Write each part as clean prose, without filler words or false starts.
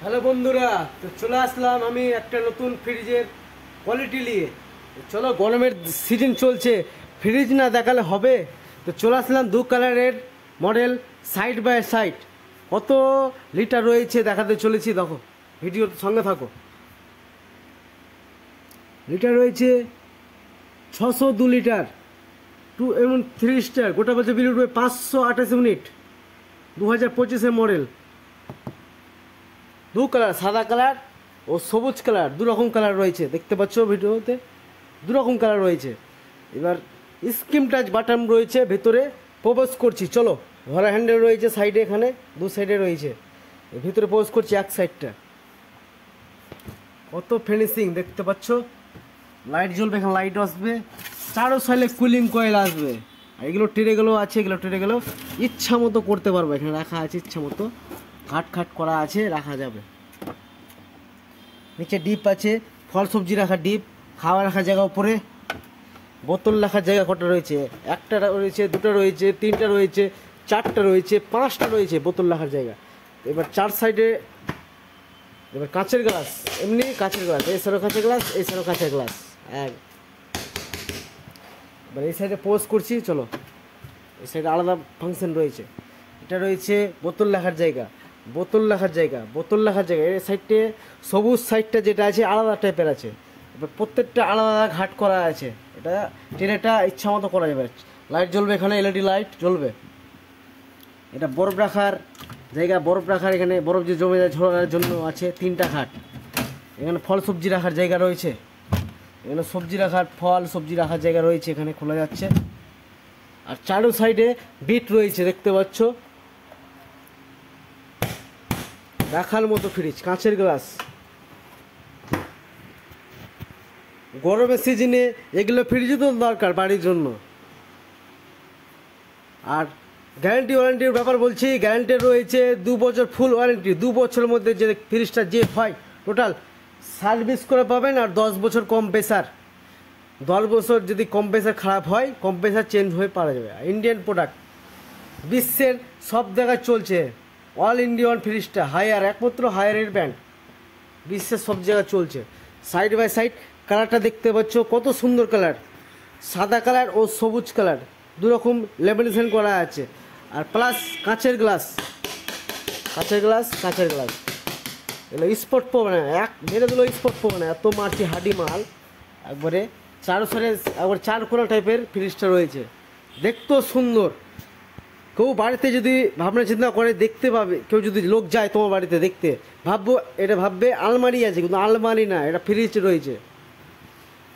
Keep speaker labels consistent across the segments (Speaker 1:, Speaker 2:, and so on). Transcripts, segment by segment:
Speaker 1: Hello বন্ধুরা, তো চলে আসলাম আমি একটা নতুন ফ্রিজের কোয়ালিটি নিয়ে। চলো, গরমের সিজন চলছে, ফ্রিজ না দেখালে হবে। তো চলে আসলাম দু কালারের মডেল সাইড বাই সাইড। কত লিটার রয়েছে দেখাতে চলেছি, দেখো ভিডিওর সঙ্গে থাকো। লিটার রয়েছে 602 লিটার, 2 এবং 3 স্টার, গোটা বছর বিল উঠবে 528 ইউনিট, 2025 মডেল। দু কালার, সাদা কালার ও সবুজ কালার, দু রকম কালার রয়েছে, দেখতে পাচ্ছ ভিডিওতে দু রকম কালার রয়েছে। এবার স্ক্রিন টাচ বাটন রয়েছে ভেতরে, প্রবেশ করছি। চলো, ধরা হ্যান্ডেল রয়েছে সাইডে, এখানে দু সাইডে রয়েছে, ভিতরে প্রবেশ করছি এক সাইডটা। কত ফিনিশিং দেখতে পাচ্ছ, লাইট জ্বলবে, এখানে লাইট আসবে, চারো সাইডে কুলিং কয়েল আসবে। আর এগুলো টেরেগুলো আছে, এগুলো টেরেগুলো ইচ্ছা মতো করতে পারবো, এখানে রাখা আছে ইচ্ছা মতো, খাট খাট করা আছে, রাখা যাবে। নিচে ডিপ আছে, ফল সবজি রাখার ডিপ, খাওয়া রাখার জায়গা, উপরে বোতল রাখার জায়গা কটা রয়েছে, একটা রয়েছে, দুটো রয়েছে, তিনটা রয়েছে, চারটা রয়েছে, পাঁচটা রয়েছে বোতল রাখার জায়গা। এবার চার সাইডে এবার কাঁচের গ্লাস, এমনি কাঁচের গ্লাস, এই সাইডও কাঁচের গ্লাস, এই সাইডও কাঁচের গ্লাস। এবার এই সাইডে পোজ করছি, চলো এই সাইডে আলাদা ফাংশন রয়েছে। এটা রয়েছে বোতল রাখার জায়গা, বোতল রাখার জায়গা, বোতল রাখার জায়গা। এই সাইডে সবুজ সাইডটা যেটা আছে আলাদা টাইপের আছে, এবার প্রত্যেকটা আলাদা আলাদা ঘাট করা আছে। এটা ট্রেটা ইচ্ছা মতো করা যাবে। লাইট জ্বলবে, এখানে এলইডি লাইট জ্বলবে। এটা বরফ রাখার জায়গা, বরফ রাখার, এখানে বরফ যে জমে যায় ঝরার জন্য আছে তিনটা ঘাট। এখানে ফল সবজি রাখার জায়গা রয়েছে, এখানে সবজি রাখার, ফল সবজি রাখার জায়গা রয়েছে, এখানে খোলা যাচ্ছে। আর চারো সাইডে বিট রয়েছে, দেখতে পাচ্ছ, রাখার মতো ফ্রিজ, কাঁচের গ্লাস। গরমের সিজনে এগুলো ফ্রিজও তো দরকার বাড়ির জন্য। আর গ্যারান্টি ওয়ারেন্টির ব্যাপার বলছি, গ্যারান্টি রয়েছে 2 বছর ফুল ওয়ারেন্টি। 2 বছরের মধ্যে যে ফ্রিজটা যে হয় টোটাল সার্ভিস করে পাবেন। আর 10 বছর কম্প্রেসার, 10 বছর যদি কম্প্রেসার খারাপ হয় কম্প্রেসার চেঞ্জ হয়ে পাওয়া যাবে। ইন্ডিয়ান প্রোডাক্ট, বিশ্বের সব জায়গায় চলছে। অল ইন্ডিয়ান ফ্রিজটা হায়ার, একমাত্র হায়ারের ব্র্যান্ড, বিশ্বের সব জায়গায় চলছে। সাইড বাই সাইড কালারটা দেখতে পাচ্ছ, কত সুন্দর কালার, সাদা কালার ও সবুজ কালার, দু রকম লেমিনেশন করা আছে। আর প্লাস কাঁচের গ্লাস, কাঁচের গ্লাস, কাঁচের গ্লাস। এগুলো স্পট পাবে না, এক মেরে দিলেও স্পট পাবে না, এত মারছি হাডি মাল। একবারে চারো সাইডে একবার চার কোনা টাইপের ফ্রিজটা রয়েছে, দেখতেও সুন্দর। কেউ বাড়িতে যদি ভাবনা চিন্তা করে দেখতে পাবে, কেউ যদি লোক যায় তোমার বাড়িতে দেখতে, ভাববো এটা, ভাববে আলমারি আছে, কিন্তু আলমারি না, এটা ফ্রিজ রয়েছে।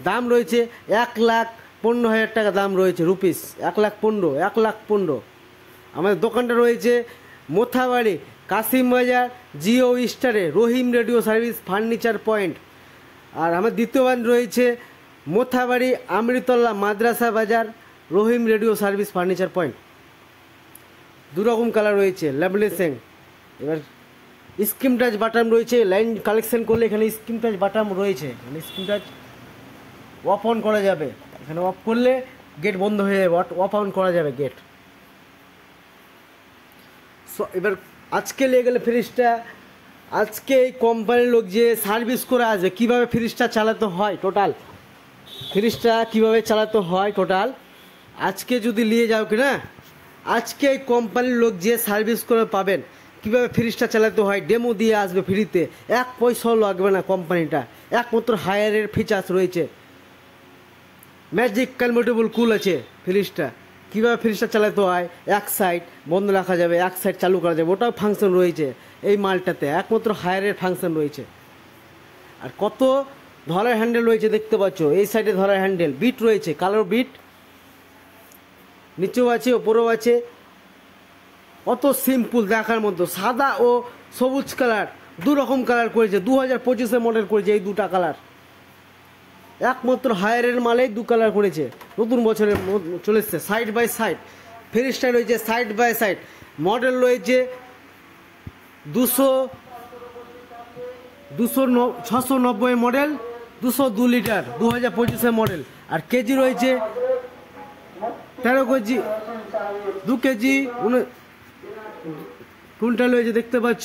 Speaker 1: দাম রয়েছে 1,15,000 টাকা দাম রয়েছে, রুপিস 1,15,000, 1,15,000। আমাদের দোকানটা রয়েছে মোথাবাড়ি, কাশিম বাজার, জিও স্টারে, রহিম রেডিও সার্ভিস ফার্নিচার পয়েন্ট। আর আমার দ্বিতীয় ব্রাঞ্চ রয়েছে মোথাবাড়ি, আমৃতলা মাদ্রাসা বাজার, রহিম রেডিও সার্ভিস ফার্নিচার পয়েন্ট। দু রকম কালার রয়েছে, ল্যামিনেশন। এবার স্ক্রিন টাচ বাটন রয়েছে, লাইন কালেকশন করলে এখানে স্ক্রিন টাচ বাটন রয়েছে, মানে স্ক্রিন টাচ অফ অন করা যাবে। এখানে অফ করলে গেট বন্ধ হয়ে যাবে, অফ অন করা যাবে গেট। সো এবার আজকে নিয়ে গেলে ফ্রিজটা, আজকে এই কোম্পানির লোক যে সার্ভিস করে আসবে, কীভাবে ফ্রিজটা চালাতে হয় টোটাল, ফ্রিজটা কীভাবে চালাতে হয় টোটাল, আজকে যদি নিয়ে যাও কি না, আজকে এই কোম্পানির লোক যে সার্ভিস করে পাবেন, কীভাবে ফ্রিজটা চালাতে হয় ডেমো দিয়ে আসবে ফ্রিতে, 1 পয়সাও লাগবে না। কোম্পানিটা একমাত্র হায়ারের ফিচার্স রয়েছে, ম্যাজিক কনভার্টেবল কুল আছে ফ্রিজটা। কীভাবে ফ্রিজটা চালাতে হয়, এক সাইড বন্ধ রাখা যাবে, এক সাইড চালু করা যাবে, ওটাও ফাংশন রয়েছে এই মালটাতে, একমাত্র হায়ারের ফাংশন রয়েছে। আর কত ধরার হ্যান্ডেল রয়েছে দেখতে পাচ্ছ, এই সাইডে ধরার হ্যান্ডেল, বিট রয়েছে, কালার বিট নিচেও আছে, ওপরেও আছে। অত সিম্পল দেখার মতো, সাদা ও সবুজ কালার, দু রকম কালার করেছে, 2025 মডেল করেছে এই দুটা কালার। একমাত্র হায়ারের মালেই দু কালার করেছে, নতুন বছরে চলে এসছে। সাইড বাই সাইড ফ্রিজটা রয়েছে, সাইড বাই সাইড মডেল রয়েছে 690 মডেল, 202 লিটার, 2025 মডেল। আর কেজি রয়েছে 13 কেজি, 2 কেজি কুইন্টাল হয়েছে, দেখতে পাচ্ছ।